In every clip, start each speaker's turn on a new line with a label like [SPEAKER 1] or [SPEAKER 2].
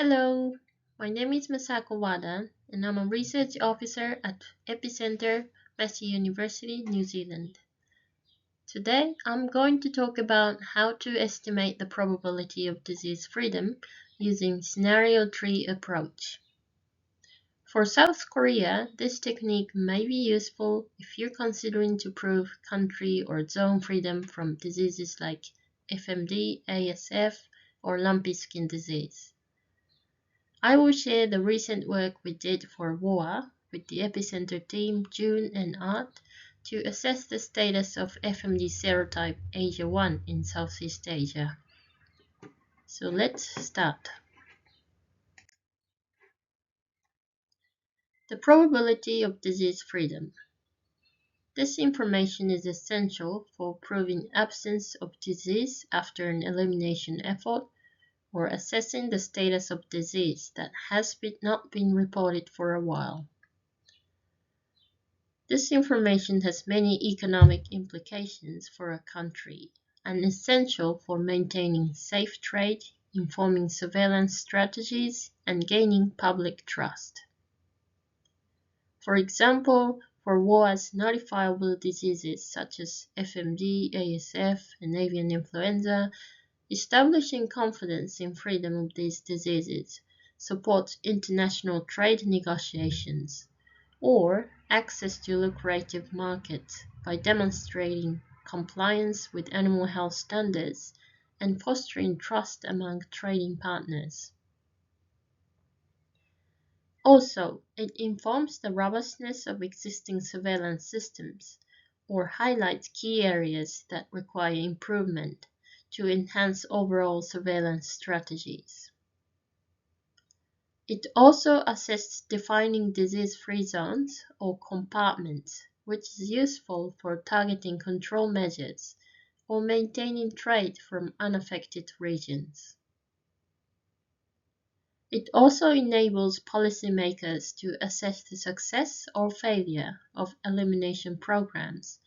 [SPEAKER 1] Hello, my name is Masako Wada, and I'm a research officer at Epicenter, Massey University, New Zealand. Today, I'm going to talk about how to estimate the probability of disease freedom using scenario tree approach. For South Korea, this technique may be useful if you're considering to prove country or zone freedom from diseases like FMD, ASF, or lumpy skin disease. I will share the recent work we did for WOA with the Epicenter team, June and Art, to assess the status of FMD serotype Asia1 in Southeast Asia. So let's start. The probability of disease freedom. This information is essential for proving absence of disease after an elimination effort or assessing the status of disease that has not been reported for a while. This information has many economic implications for a country and is essential for maintaining safe trade, informing surveillance strategies, and gaining public trust. For example, for WOA's notifiable diseases such as FMD, ASF, and avian influenza, establishing confidence in freedom of these diseases supports international trade negotiations or access to lucrative markets by demonstrating compliance with animal health standards and fostering trust among trading partners. Also, it informs the robustness of existing surveillance systems or highlights key areas that require improvement to enhance overall surveillance strategies. It also assists defining disease-free zones or compartments, which is useful for targeting control measures or maintaining trade from unaffected regions. It also enables policymakers to assess the success or failure of elimination programs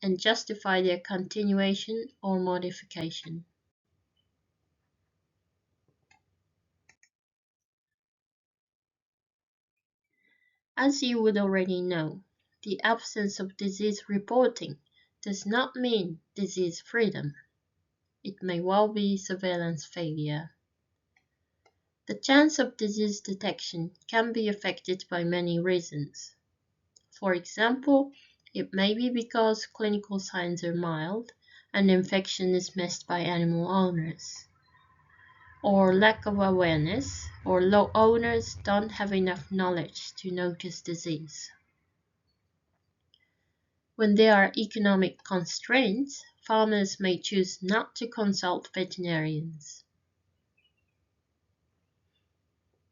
[SPEAKER 1] and justify their continuation or modification. As you would already know, the absence of disease reporting does not mean disease freedom. It may well be surveillance failure. The chance of disease detection can be affected by many reasons. For example, it may be because clinical signs are mild and infection is missed by animal owners, or lack of awareness, or owners don't have enough knowledge to notice disease. When there are economic constraints, farmers may choose not to consult veterinarians.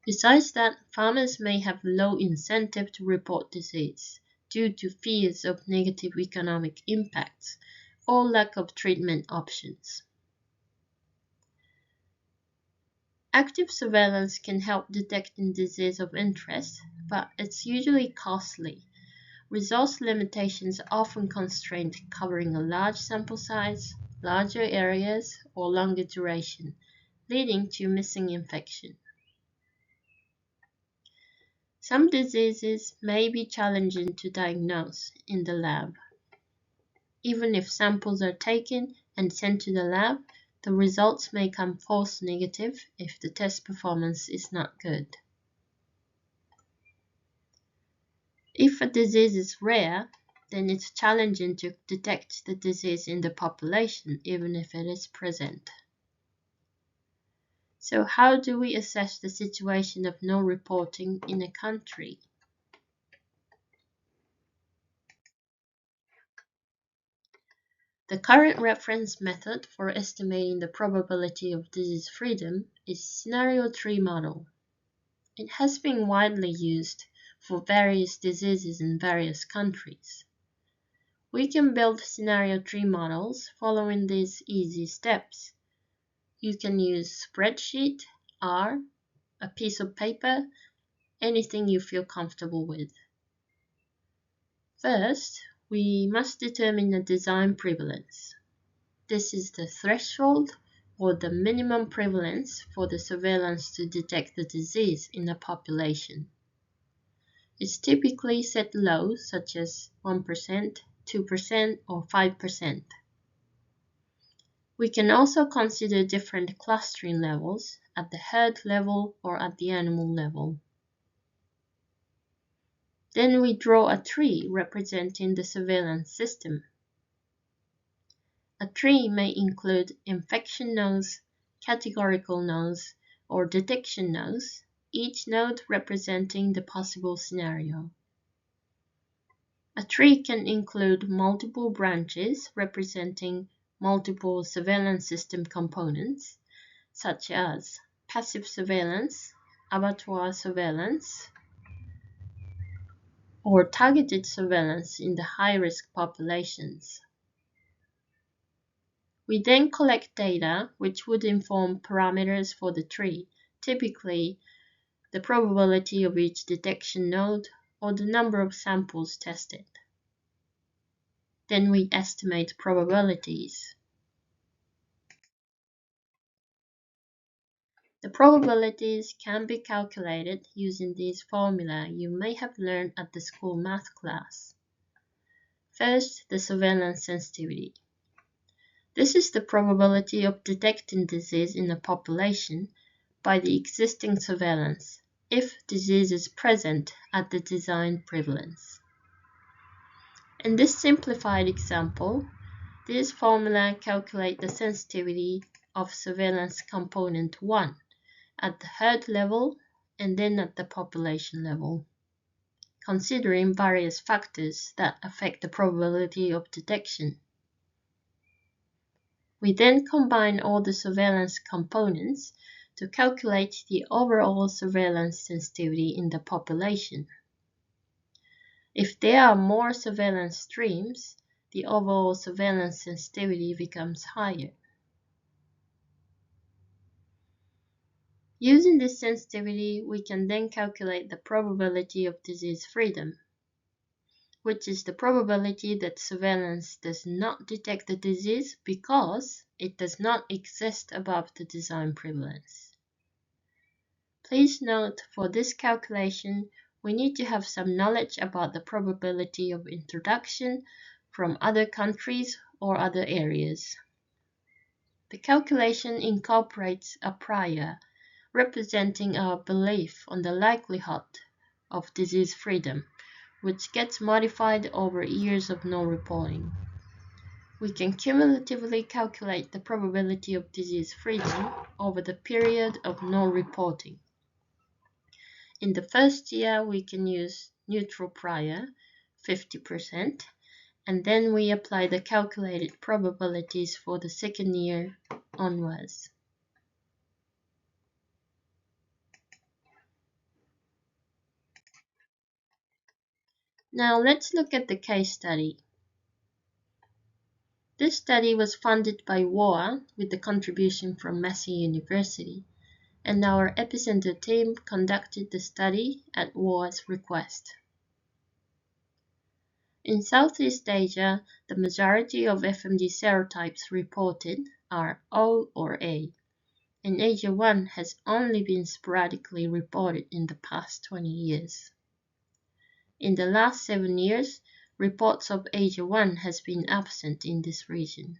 [SPEAKER 1] Besides that, farmers may have low incentive to report disease due to fears of negative economic impacts or lack of treatment options. Active surveillance can help detecting disease of interest, but it's usually costly. Resource limitations often constrain covering a large sample size, larger areas, or longer duration, leading to missing infection. Some diseases may be challenging to diagnose in the lab. Even if samples are taken and sent to the lab, the results may come false negative if the test performance is not good. If a disease is rare, then it's challenging to detect the disease in the population, even if it is present. So how do we assess the situation of no reporting in a country? The current reference method for estimating the probability of disease freedom is scenario tree model. It has been widely used for various diseases in various countries. We can build scenario tree models following these easy steps. You can use spreadsheet, R, a piece of paper, anything you feel comfortable with. First, we must determine the design prevalence. This is the threshold or the minimum prevalence for the surveillance to detect the disease in a population. It's typically set low, such as 1%, 2%, or 5%. We can also consider different clustering levels at the herd level or at the animal level. Then we draw a tree representing the surveillance system. A tree may include infection nodes, categorical nodes, or detection nodes, each node representing the possible scenario. A tree can include multiple branches representing multiple surveillance system components, such as passive surveillance, abattoir surveillance, or targeted surveillance in the high-risk populations. We then collect data which would inform parameters for the tree, typically the probability of each detection node or the number of samples tested. Then we estimate probabilities. The probabilities can be calculated using these formulae you may have learned at the school math class. First, the surveillance sensitivity. This is the probability of detecting disease in a population by the existing surveillance, if disease is present at the designed prevalence. In this simplified example, these formulae calculate the sensitivity of surveillance component 1 at the herd level and then at the population level, considering various factors that affect the probability of detection. We then combine all the surveillance components to calculate the overall surveillance sensitivity in the population. If there are more surveillance streams, the overall surveillance sensitivity becomes higher. Using this sensitivity, we can then calculate the probability of disease freedom, which is the probability that surveillance does not detect the disease because it does not exist above the design prevalence. Please note, for this calculation, we need to have some knowledge about the probability of introduction from other countries or other areas. The calculation incorporates a prior, representing our belief on the likelihood of disease freedom, which gets modified over years of no reporting. We can cumulatively calculate the probability of disease freedom over the period of no reporting. In the first year, we can use neutral prior, 50%, and then we apply the calculated probabilities for the second year onwards. Now let's look at the case study. This study was funded by WOA with the contribution from Massey University, and our epicenter team conducted the study at WOA's request. In Southeast Asia, the majority of FMD serotypes reported are O or A, and Asia1 has only been sporadically reported in the past 20 years. In the last 7 years, reports of Asia1 has been absent in this region.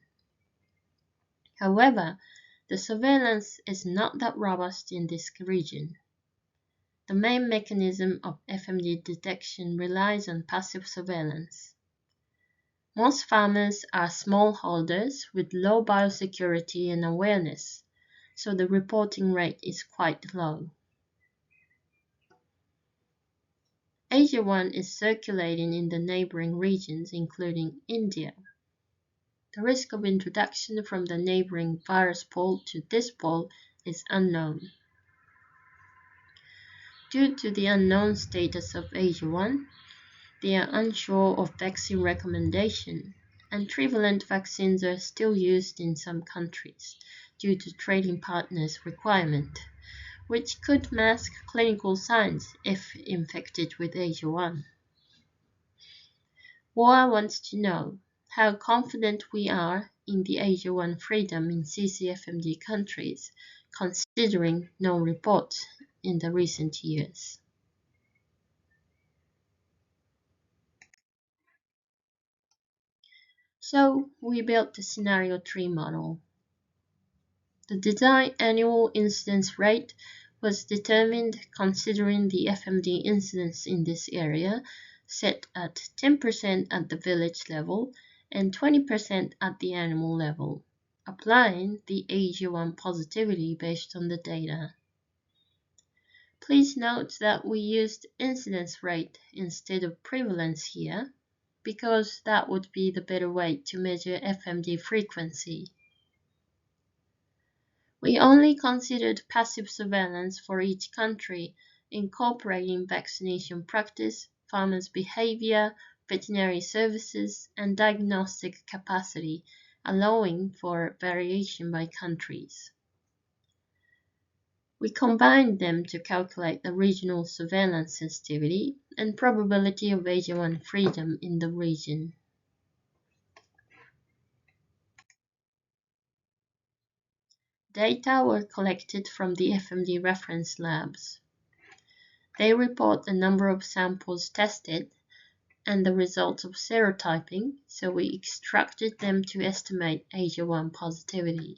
[SPEAKER 1] However, the surveillance is not that robust in this region. The main mechanism of FMD detection relies on passive surveillance. Most farmers are smallholders with low biosecurity and awareness, so the reporting rate is quite low. Asia1 is circulating in the neighboring regions, including India. The risk of introduction from the neighboring virus pool to this pool is unknown. Due to the unknown status of Asia1, they are unsure of vaccine recommendation, and trivalent vaccines are still used in some countries due to trading partners' requirement, which could mask clinical signs if infected with Asia1. WOA wants to know, how confident we are in the Asia1 freedom in CCFMD countries, considering no reports in the recent years. So we built the scenario tree model. The designed annual incidence rate was determined considering the FMD incidence in this area, set at 10% at the village level and 20% at the animal level, applying the Asia1 positivity based on the data. Please note that we used incidence rate instead of prevalence here, because that would be the better way to measure FMD frequency. We only considered passive surveillance for each country, incorporating vaccination practice, farmers' behavior, veterinary services, and diagnostic capacity, allowing for variation by countries. We combined them to calculate the regional surveillance sensitivity and probability of Asia1 freedom in the region. Data were collected from the FMD reference labs. They report the number of samples tested and the results of serotyping, so we extracted them to estimate Asia1 positivity.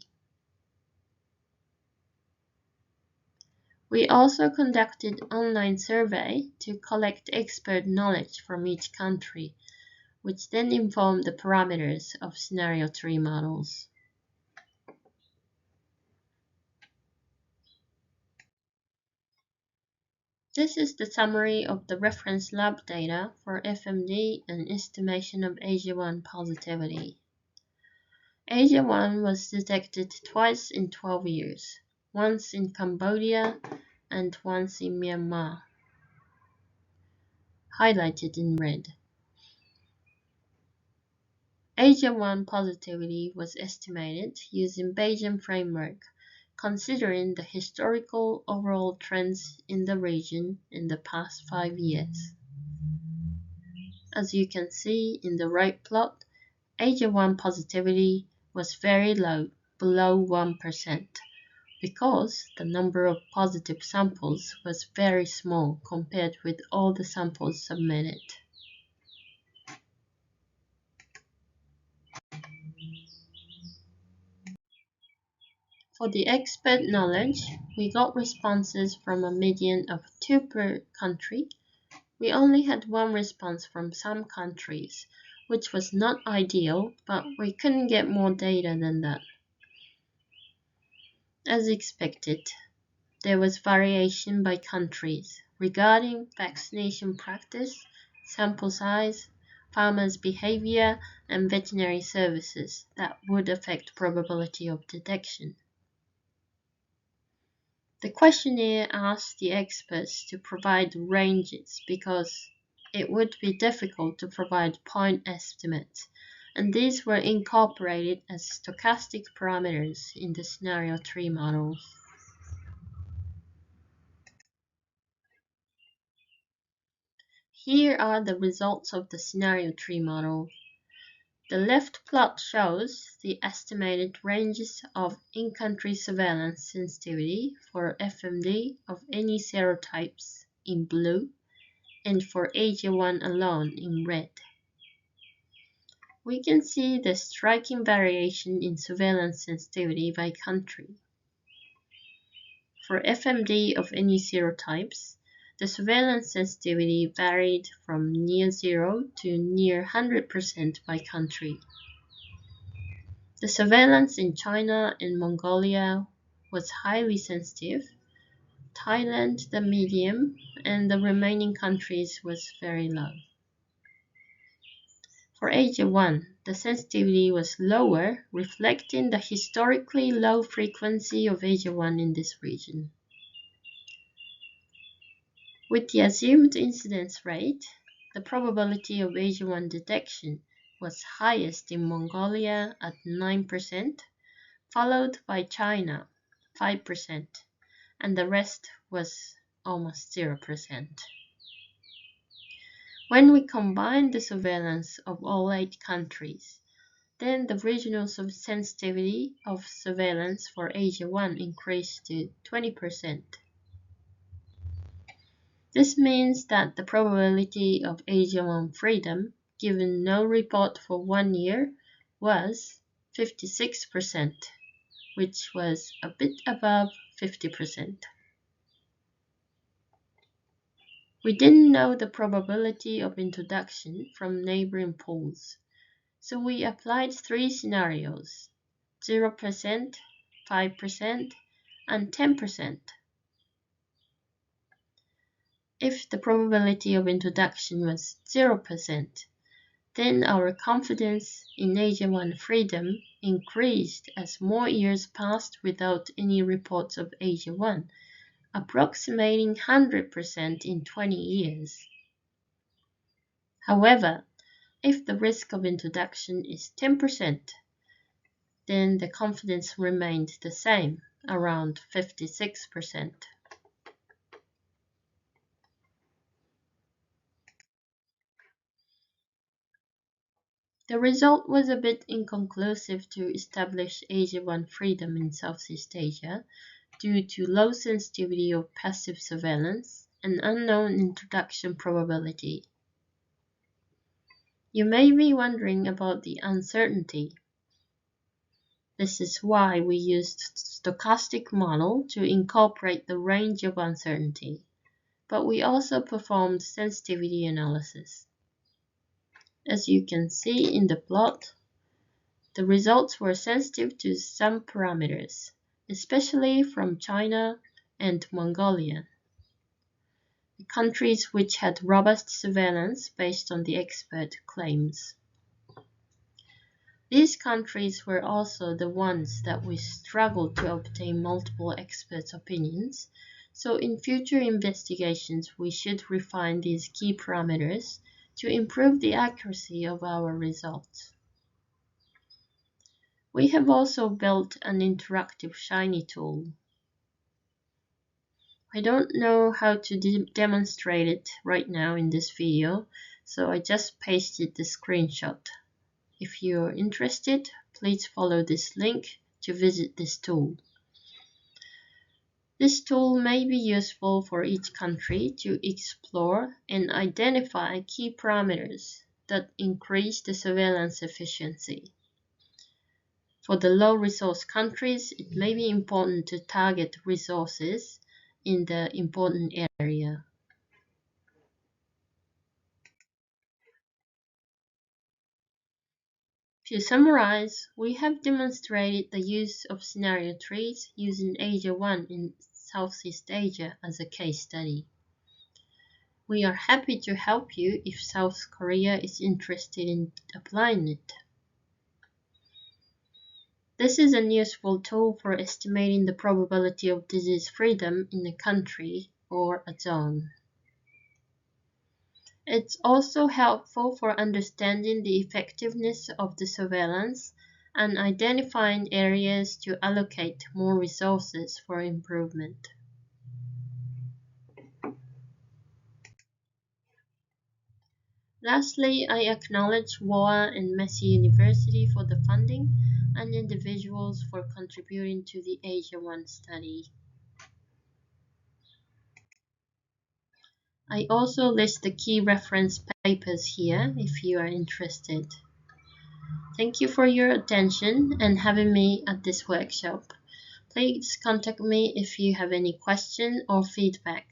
[SPEAKER 1] We also conducted online survey to collect expert knowledge from each country, which then informed the parameters of scenario tree models. This is the summary of the reference lab data for FMD and estimation of Asia1 positivity. Asia1 was detected twice in 12 years, once in Cambodia and once in Myanmar, highlighted in red. Asia1 positivity was estimated using Bayesian framework, considering the historical overall trends in the region in the past 5 years. As you can see in the right plot, Asia1 positivity was very low, below 1%, because the number of positive samples was very small compared with all the samples submitted. For the expert knowledge, we got responses from a median of 2 per country. We only had 1 response from some countries, which was not ideal, but we couldn't get more data than that. As expected, there was variation by countries regarding vaccination practice, sample size, farmers' behavior, and veterinary services that would affect probability of detection. The questionnaire asked the experts to provide ranges because it would be difficult to provide point estimates, and these were incorporated as stochastic parameters in the scenario tree model. Here are the results of the scenario tree model. The left plot shows the estimated ranges of in-country surveillance sensitivity for FMD of any serotypes in blue and for Asia1 alone in red. We can see the striking variation in surveillance sensitivity by country. For FMD of any serotypes, the surveillance sensitivity varied from near 0 to near 100% by country. The surveillance in China and Mongolia was highly sensitive, Thailand the medium, and the remaining countries was very low. For Asia1, the sensitivity was lower, reflecting the historically low frequency of Asia1 in this region. With the assumed incidence rate, the probability of Asia1 detection was highest in Mongolia at 9%, followed by China, 5%, and the rest was almost 0%. When we combine the surveillance of all 8 countries, then the regional sensitivity of surveillance for Asia1 increased to 20%. This means that the probability of Asia1 freedom, given no report for 1 year, was 56%, which was a bit above 50%. We didn't know the probability of introduction from neighboring pools, so we applied 3 scenarios: 0%, 5%, and 10%. If the probability of introduction was 0%, then our confidence in Asia1 freedom increased as more years passed without any reports of Asia1, approximating 100% in 20 years. However, if the risk of introduction is 10%, then the confidence remained the same, around 56%. The result was a bit inconclusive to establish Asia1 freedom in Southeast Asia due to low sensitivity of passive surveillance and unknown introduction probability. You may be wondering about the uncertainty. This is why we used stochastic model to incorporate the range of uncertainty, but we also performed sensitivity analysis. As you can see in the plot, the results were sensitive to some parameters, especially from China and Mongolia, the countries which had robust surveillance based on the expert claims. These countries were also the ones that we struggled to obtain multiple experts' opinions, so in future investigations we should refine these key parameters to improve the accuracy of our results. We have also built an interactive Shiny tool. I don't know how to demonstrate it right now in this video, so I just pasted the screenshot. If you're interested, please follow this link to visit this tool. This tool may be useful for each country to explore and identify key parameters that increase the surveillance efficiency. For the low-resource countries, it may be important to target resources in the important area. To summarize, we have demonstrated the use of scenario trees using Asia1 in Southeast Asia as a case study. We are happy to help you if South Korea is interested in applying it. This is a useful tool for estimating the probability of disease freedom in a country or a zone. It's also helpful for understanding the effectiveness of the surveillance and identifying areas to allocate more resources for improvement. Lastly, I acknowledge WOA and Massey University for the funding and individuals for contributing to the Asia1 study. I also list the key reference papers here if you are interested. Thank you for your attention and having me at this workshop. Please contact me if you have any question or feedback.